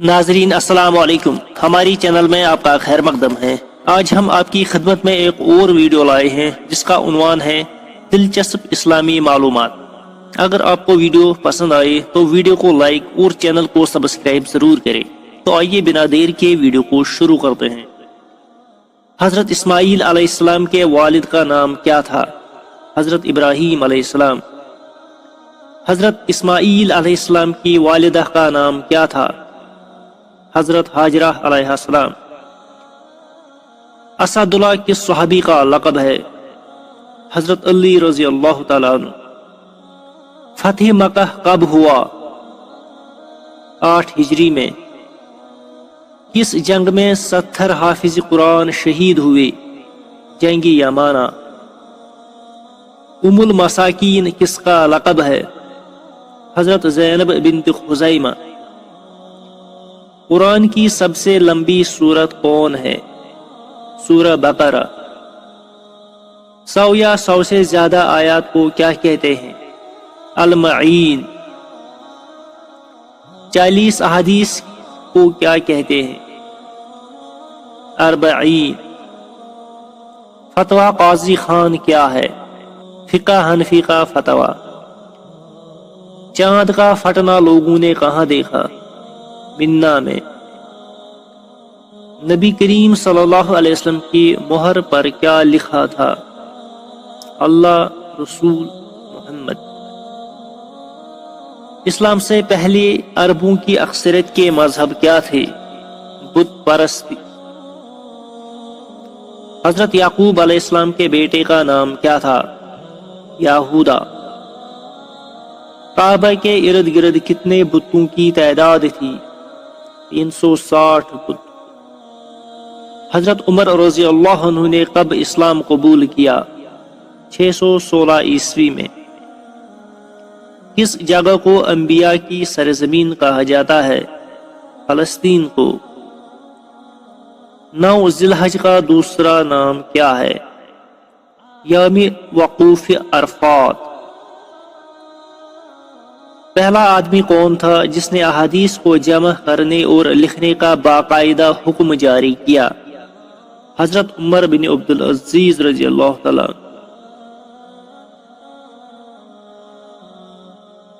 ناظرین السلام علیکم، ہماری چینل میں آپ کا خیر مقدم ہے۔ آج ہم آپ کی خدمت میں ایک اور ویڈیو لائے ہیں جس کا عنوان ہے دلچسپ اسلامی معلومات۔ اگر آپ کو ویڈیو پسند آئے تو ویڈیو کو لائک اور چینل کو سبسکرائب ضرور کریں۔ تو آئیے بنا دیر کے ویڈیو کو شروع کرتے ہیں۔ حضرت اسماعیل علیہ السلام کے والد کا نام کیا تھا؟ حضرت ابراہیم علیہ السلام۔ حضرت اسماعیل علیہ السلام کی والدہ کا نام کیا تھا؟ حضرت ہاجرہ علیہ السلام۔ اسد اللہ کس صحابی کا لقب ہے؟ حضرت علی رضی اللہ تعالیٰ عنہ۔ فتح مکہ کب ہوا؟ 8 ہجری میں۔ کس جنگ میں 70 حافظ قرآن شہید ہوئے؟ جنگ یمامہ۔ ام المساکین کس کا لقب ہے؟ حضرت زینب بنت خزیمہ۔ قرآن کی سب سے لمبی سورت کون ہے؟ سورہ بقرہ۔ 100 یا 100 سے زیادہ آیات کو کیا کہتے ہیں؟ المعین۔ 40 احادیث کو کیا کہتے ہیں؟ اربعین۔ فتویٰ قاضی خان کیا ہے؟ فقہ حنفی کا فتویٰ۔ چاند کا پھٹنا لوگوں نے کہاں دیکھا؟ منا میں۔ نبی کریم صلی اللہ علیہ وسلم کی مہر پر کیا لکھا تھا؟ اللہ رسول محمد۔ اسلام سے پہلے عربوں کی اکثریت کے مذہب کیا تھے؟ بت پرستی۔ حضرت یعقوب علیہ السلام کے بیٹے کا نام کیا تھا؟ یہودا۔ کعبہ کے ارد گرد کتنے بتوں کی تعداد تھی؟ 360 بت۔ حضرت عمر رضی اللہ عنہ نے کب اسلام قبول کیا؟ 616 عیسوی میں۔ کس جگہ کو انبیاء کی سرزمین کہا جاتا ہے؟ فلسطین کو۔ 9 ذی الحجہ کا دوسرا نام کیا ہے؟ یوم وقوف عرفات۔ پہلا آدمی کون تھا جس نے احادیث کو جمع کرنے اور لکھنے کا باقاعدہ حکم جاری کیا؟ حضرت عمر بن عبدالعزیز رضی اللہ تعالیٰ۔